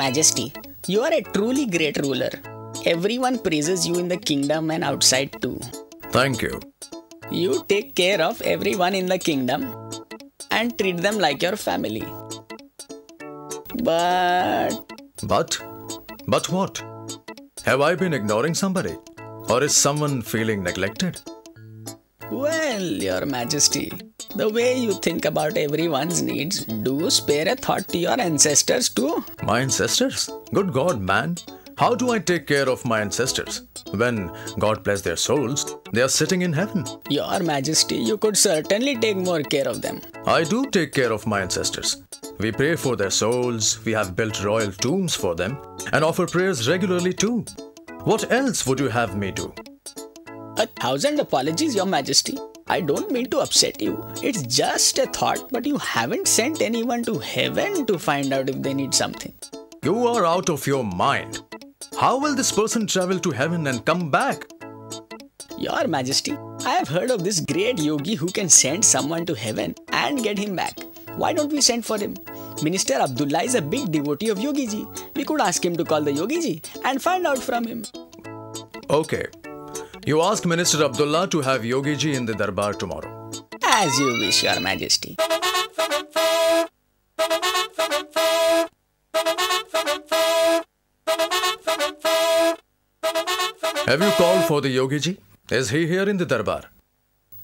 Majesty, you are a truly great ruler. Everyone praises you in the kingdom and outside too. Thank you. You take care of everyone in the kingdom and treat them like your family. But what? Have I been ignoring somebody? Or is someone feeling neglected? well, Your Majesty, the way you think about everyone's needs, do you spare a thought to your ancestors too? My ancestors? Good God, man. How do I take care of my ancestors? When, God bless their souls, they are sitting in heaven. Your Majesty, you could certainly take more care of them. I do take care of my ancestors. We pray for their souls, we have built royal tombs for them, and offer prayers regularly too. What else would you have me do? 1,000 apologies, Your Majesty. I don't mean to upset you. It's just a thought, but you haven't sent anyone to heaven to find out if they need something. You are out of your mind. How will this person travel to heaven and come back? Your Majesty, I have heard of this great yogi who can send someone to heaven and get him back. Why don't we send for him? Minister Abdullah is a big devotee of Yogi Ji. We could ask him to call the Yogi Ji and find out from him. Okay. You asked Minister Abdullah to have Yogi Ji in the Darbar tomorrow. As you wish, Your Majesty. Have you called for the Yogi Ji? Is he here in the Darbar?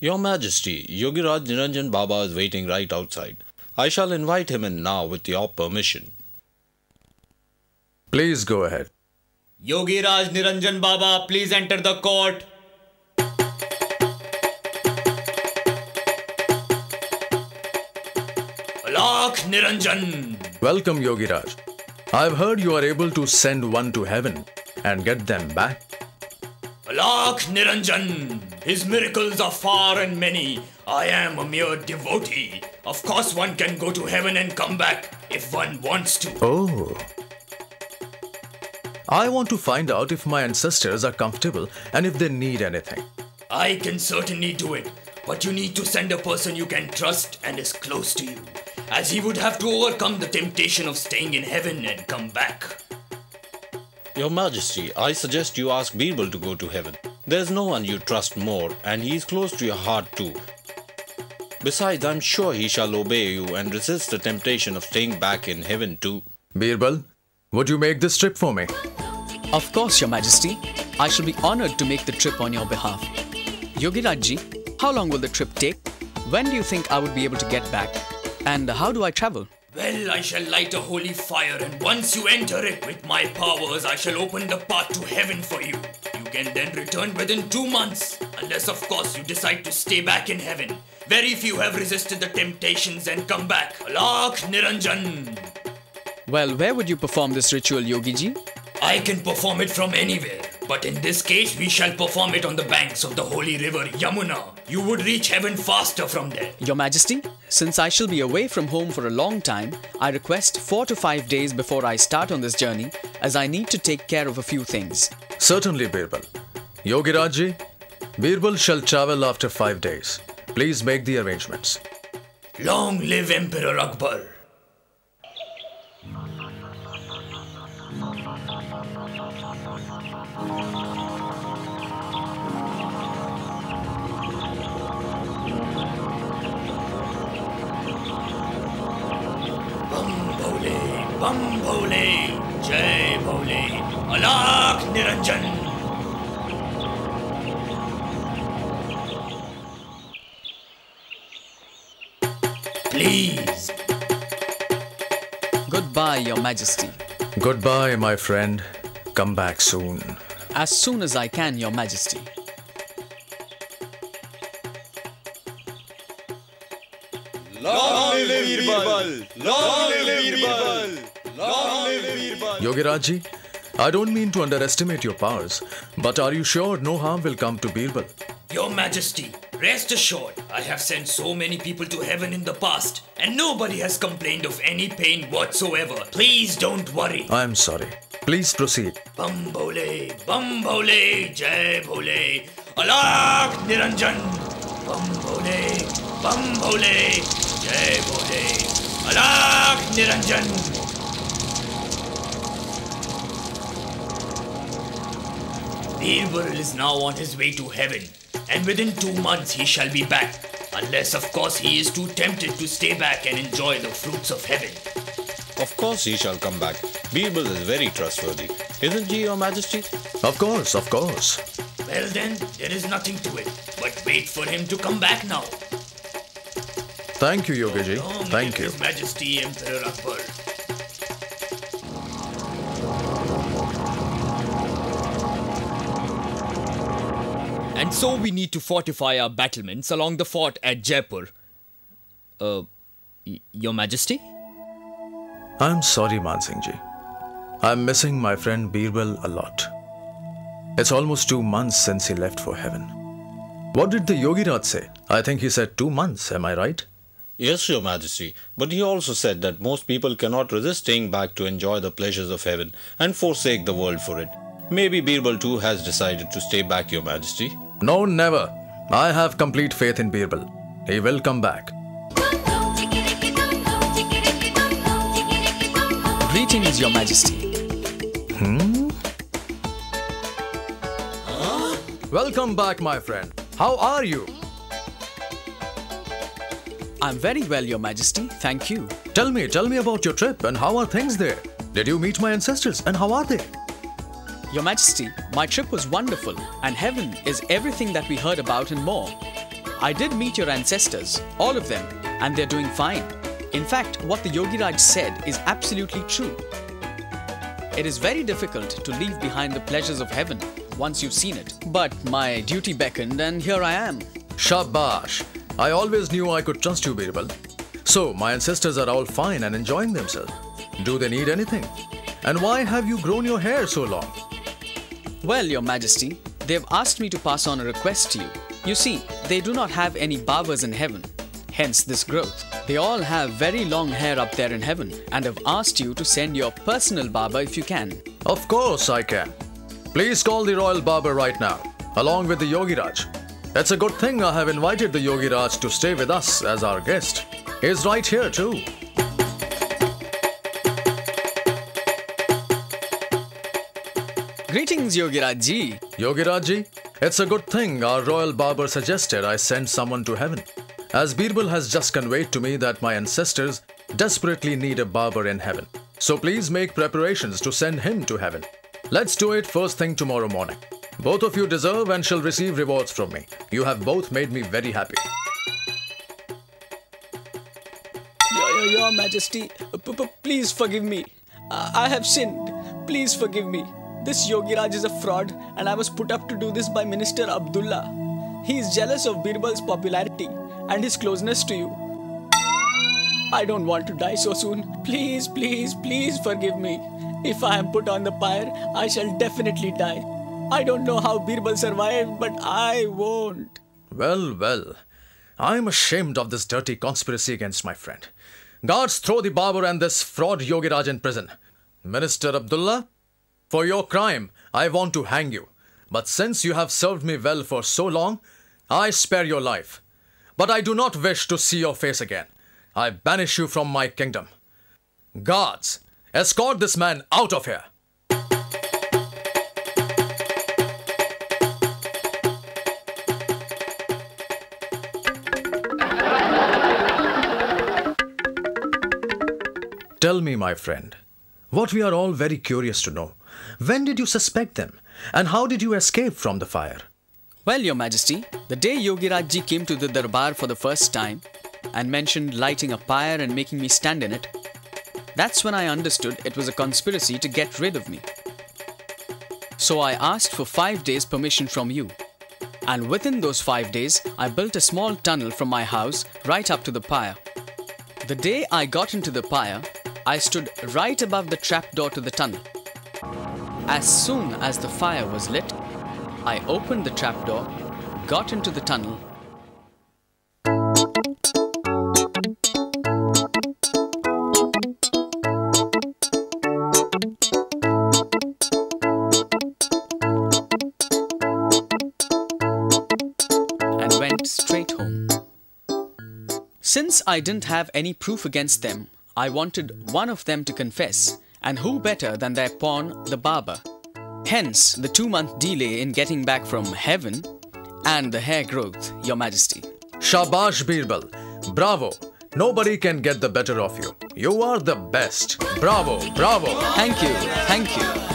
Your Majesty, Yogiraj Niranjan Baba is waiting right outside. I shall invite him in now with your permission. Please go ahead. Yogiraj Niranjan Baba, please enter the court. Alakh Niranjan. Welcome, Yogiraj. I've heard you are able to send one to heaven and get them back. Alakh Niranjan. His miracles are far and many. I am a mere devotee. Of course one can go to heaven and come back if one wants to. Oh. I want to find out if my ancestors are comfortable and if they need anything. I can certainly do it, but you need to send a person you can trust and is close to you, as he would have to overcome the temptation of staying in heaven and come back. Your Majesty, I suggest you ask Birbal to go to heaven. There's no one you trust more, and he is close to your heart too. Besides, I'm sure he shall obey you and resist the temptation of staying back in heaven too. Birbal, would you make this trip for me? Of course, Your Majesty. I shall be honored to make the trip on your behalf. Yogiraj Ji, how long will the trip take? When do you think I would be able to get back? And how do I travel? Well, I shall light a holy fire, and once you enter it with my powers, I shall open the path to heaven for you. You can then return within 2 months, unless of course you decide to stay back in heaven. Very few have resisted the temptations and come back. Alakh Niranjan. Well, where would you perform this ritual, Yogi Ji? I can perform it from anywhere, but in this case we shall perform it on the banks of the holy river Yamuna. You would reach heaven faster from there. Your Majesty, since I shall be away from home for a long time, I request 4 to 5 days before I start on this journey, as I need to take care of a few things. Certainly, Birbal. Yogiraj Ji, Birbal shall travel after 5 days. Please make the arrangements. Long live Emperor Akbar. Bam Bhole, Jai Bhole, Alakh Niranjan. Please. Goodbye, Your Majesty. Goodbye, my friend. Come back soon. As soon as I can, Your Majesty. Long live Birbal! Long live Birbal! Long live Birbal! Yogiraj Ji, I don't mean to underestimate your powers, but are you sure no harm will come to Birbal? Your Majesty, rest assured, I have sent so many people to heaven in the past, and nobody has complained of any pain whatsoever. Please don't worry. I am sorry. Please proceed. Bam Bhole, Jai Bhole, Alakh Niranjan. Bam Bhole, Jai Bhole, Alakh Niranjan. Birbal is now on his way to heaven, and within 2 months he shall be back. Unless, of course, he is too tempted to stay back and enjoy the fruits of heaven. Of course he shall come back. Birbal is very trustworthy. Isn't he, Your Majesty? Of course, of course. Well then, there is nothing to it, but wait for him to come back now. Thank you, Yogi ji. Long Thank live you. His Majesty Emperor Akbar. And so we need to fortify our battlements along the fort at Jaipur. Your Majesty? I'm sorry, Man Singh ji. I'm missing my friend Birbal a lot. It's almost 2 months since he left for heaven. What did the Yogi Raj say? I think he said 2 months, am I right? Yes, Your Majesty. But he also said that most people cannot resist staying back to enjoy the pleasures of heaven and forsake the world for it. Maybe Birbal too has decided to stay back, Your Majesty. No, never. I have complete faith in Birbal. He will come back. Greetings, Your Majesty. Welcome back, my friend. How are you? I'm very well, Your Majesty. Thank you. Tell me about your trip and how are things there? Did you meet my ancestors and how are they? Your Majesty, my trip was wonderful, and heaven is everything that we heard about and more. I did meet your ancestors, all of them, and they're doing fine. In fact, what the Yogi Raj said is absolutely true. It is very difficult to leave behind the pleasures of heaven once you've seen it. But my duty beckoned, and here I am. Shabash. I always knew I could trust you, Birbal. So, my ancestors are all fine and enjoying themselves. Do they need anything? And why have you grown your hair so long? Well, Your Majesty, they've asked me to pass on a request to you. You see, they do not have any barbers in heaven, hence this growth. They all have very long hair up there in heaven and have asked you to send your personal barber if you can. Of course I can. Please call the royal barber right now, along with the Yogi Raj. It's a good thing I have invited the Yogi Raj to stay with us as our guest. He's right here too. Greetings, Yogi Raj ji. Yogi Raj ji, it's a good thing our royal barber suggested I send someone to heaven, as Birbal has just conveyed to me that my ancestors desperately need a barber in heaven. So please make preparations to send him to heaven. Let's do it first thing tomorrow morning. Both of you deserve and shall receive rewards from me. You have both made me very happy. Your Majesty, please forgive me. I have sinned. Please forgive me. This Yogi Raj is a fraud, and I was put up to do this by Minister Abdullah. He is jealous of Birbal's popularity and his closeness to you. I don't want to die so soon. Please, please, please forgive me. If I am put on the pyre, I shall definitely die. I don't know how Birbal survived, but I won't. Well. I'm ashamed of this dirty conspiracy against my friend. Guards, throw the barber and this fraud Yogi Raj in prison. Minister Abdullah, for your crime, I want to hang you. But since you have served me well for so long, I spare your life. But I do not wish to see your face again. I banish you from my kingdom. Guards, escort this man out of here. Tell me, my friend, what we are all very curious to know. When did you suspect them? And how did you escape from the fire? Well, Your Majesty, the day Yogi Raj ji came to the darbar for the first time and mentioned lighting a pyre and making me stand in it, that's when I understood it was a conspiracy to get rid of me. So I asked for 5 days permission from you. And within those 5 days, I built a small tunnel from my house right up to the pyre. The day I got into the pyre, I stood right above the trapdoor to the tunnel. As soon as the fire was lit, I opened the trapdoor, got into the tunnel, and went straight home. Since I didn't have any proof against them, I wanted one of them to confess, and who better than their pawn, the barber? Hence, the 2-month delay in getting back from heaven and the hair growth, Your Majesty. Shabash Birbal. Bravo. Nobody can get the better of you. You are the best. Bravo, bravo. Thank you, thank you.